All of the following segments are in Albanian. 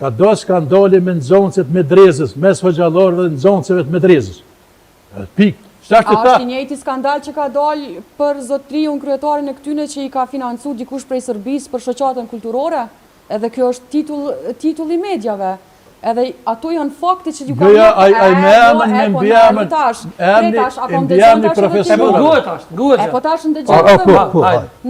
Ka do skandali me nxoncët medrezës, mes hoxhallarëve dhe nxoncëve të medrezës. Pikë. A është i njëjti skandal që ka dalë për zotriun kryetarin e këtyne që i ka financu dikush prej Serbisë për shoqatën kulturore? Edhe kjo është titull i medjave. Edhe ato janë fakte që ju ka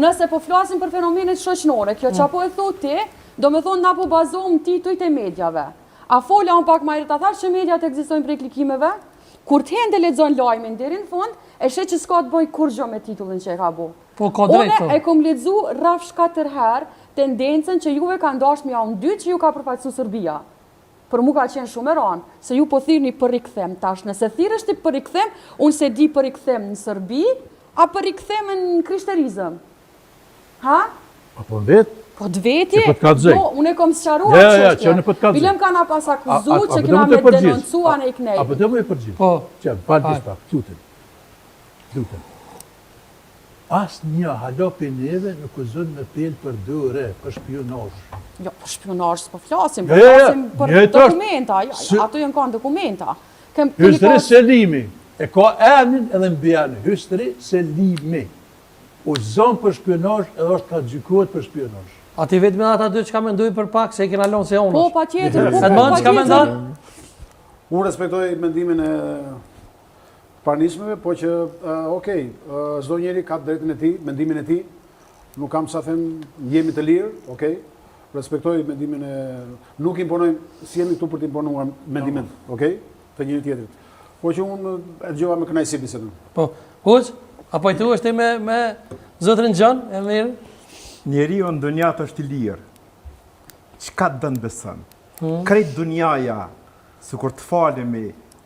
nëse po flasim për fenomenet shoqënore, kjo që apo e thotë ti, do me thonë na po bazohëm titujt e medjave. A fola unë pak ma herët, a thash që medjat ekzistojnë prej klikimeve? Kur të hende lexon lajmin deri në fund, e shet që s'ka të bëj kur gjë me titullin që e ka bu. Une e kom lexu rrafsh 4 herë tendencën që juve ka ndash me javën 2 që ju ka përfaqësu Serbia. Për mu ka qenë shumë e ranë, se ju po thirrni për rikthem tash. Nëse thirrështi për rikthem, unë se di për rikthem në Serbi, a për rikthem në krishterizëm. Ha? Apo vetë? Po të veti, unë e kom sëqaruar qështje. Bilem ka na pas akuzu që kina me denoncua në i knejnë. Apo të më e përgjith. Po. Qëmë, falë gjithë pak, lutem. Asë një halopi neve nuk u zënë me pelë për dure, për shpionazh. Jo, për shpionazh s'po flasim, për flasim për dokumenta, ato jënë kanë dokumenta. Hystëri Selimi, e ka emnin edhe mbjani, Hystëri Selimi. U zonë për shpionazh edhe është ka gjykohet për shpionazh. A ti vetë me ata dy që ka me nduj për pak, se i kena lonë se onësh? Po, pa tjetër, Unë respektoj mendimin e parnismeve, po që, okej, çdo njeri ka drejtën e tij, mendimin e tij, nuk kam sa them jemi të lirë, okej, respektoj mendimin e... Nuk imponojmë, si jemi këtu për të imponuar mendimin, okej, të njëri tjetrit. Po që unë e dëgjova me kënaqësi bisedën. Po, Huç, apo i tu është me zotrin Gjon, e mirë? Njeriu në dunjat është i lirë. Çka dën beson? Krejt dunjaja, sikur të falemi,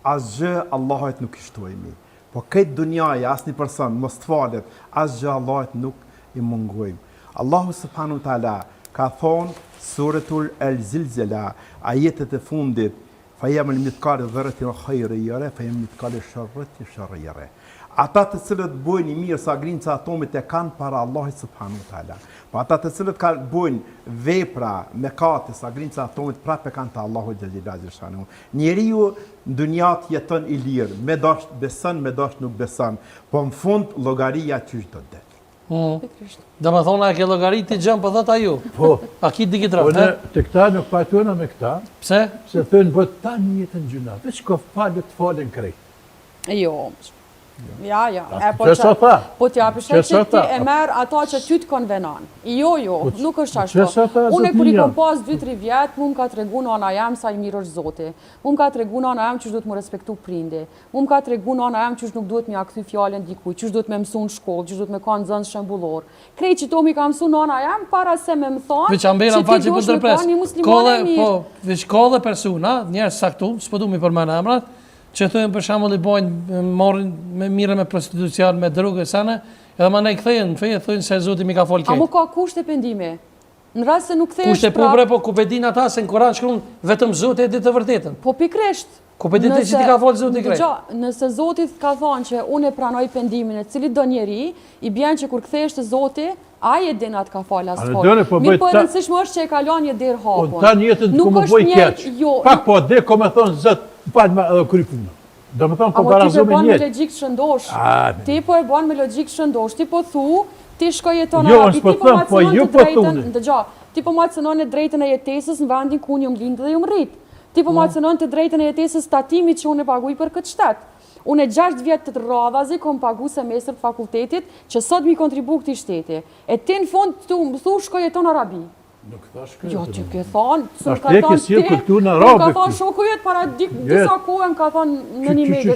asgjë Allahut nuk i shtojmë. Po krejt dunjaja, asnjë person mos të falet, asgjë Allahut nuk i mungojmë. Allahu subhanahu wa taala ka thonë suratul al-Zilzala, ajetet e fundit, fa yamul mithqal dharratin khayrin yara, fa yamul mithqal sharratin sharran yara. Ata të cilët bojnë i mirë sa grinca atomit e kanë para Allahit subhanahu wa taala. Po ata të cilët bojnë vepra mëkate sa grinca atomit prapë kanë te Allahu xhallahu xhanu. Njeriu në dunjat jeton i lirë, me dash beson, me dash nuk beson, po në fund llogaria çysh do të det. Do më thonë a ke llogari ti Gjon po thot aju. Po. A ki digi drejt. Po ne te këta nuk pajtohena me këta. Pse? Se thënë po tani jetën gjuna. Veç ka falë të falen krejt. Jo. Ja, po t'ja përshë që ti e merë ato që ty të konvenon. Jo, nuk është ashtu. Unë kur i kom pas 2-3 vjetë, mu më ka të regu nana jam sa i mirë është Zoti. Mu më ka të regu nana jam që duhet më respektu prindi. Mu më ka të regu nana jam që nuk duhet më akthy fjallën dikuj, që duhet me mësu në shkollë, që duhet me kanë zënë shembullor. Krej që to mi ka mësu nana jam para se me më thonë që ti duhet me kanë një muslimane mirë. Veç ka dhe persona, njerës saktu, s'po du mi përmend emrat, që thujnë për shembull i bojnë, marrin me mirë me prostitucion, me drogë sana, edhe më nej kthehen, në feje thujnë se Zoti mi ka fol keq. A mu ka kushte pendimi? Në rast se nuk kthehesh. Kushte po bre, po ku pe din ata se në Kur'an shkruan vetëm Zoti e di të vërtetën. Po pikrisht. Ku pe din që ti ka fol Zoti krejt. Nëse Zoti ka thonë që unë e pranoj pendimin e cili do njeri, i bjen që kur kthehesh te Zoti, ai e din atë ka fal as fol. Mirë po e rëndësishme është që e kalon një derë hapun. Tani jetën ku më bëj keq. Pak po dhe kom e thon Zot, falë edhe kryj punë. Do më thonë po barazojmë një. Ti po e bën me logjik shëndosh. Ti po e bën me logjik shëndosh. Ti po thu, ti shkoj jeton arabi, ti po macenon të drejtën e jetesës në vendin ku unë jam lindë dhe jam rrit. Ti po macenon të drejtën e jetesës tatimit që unë e paguaj për këtë shtet. Unë 6 vjet të radhazi kom pagu semestër të fakultetit që sot mi kontribu këtij shteti. E ti në fund tu më thu shkoj jeton arabi. Nuk thash këtë. Jo, ti ke thonë, s'u ka thonë ti. Ka thonë shoku jet para disa kohë, ka thonë në një medie.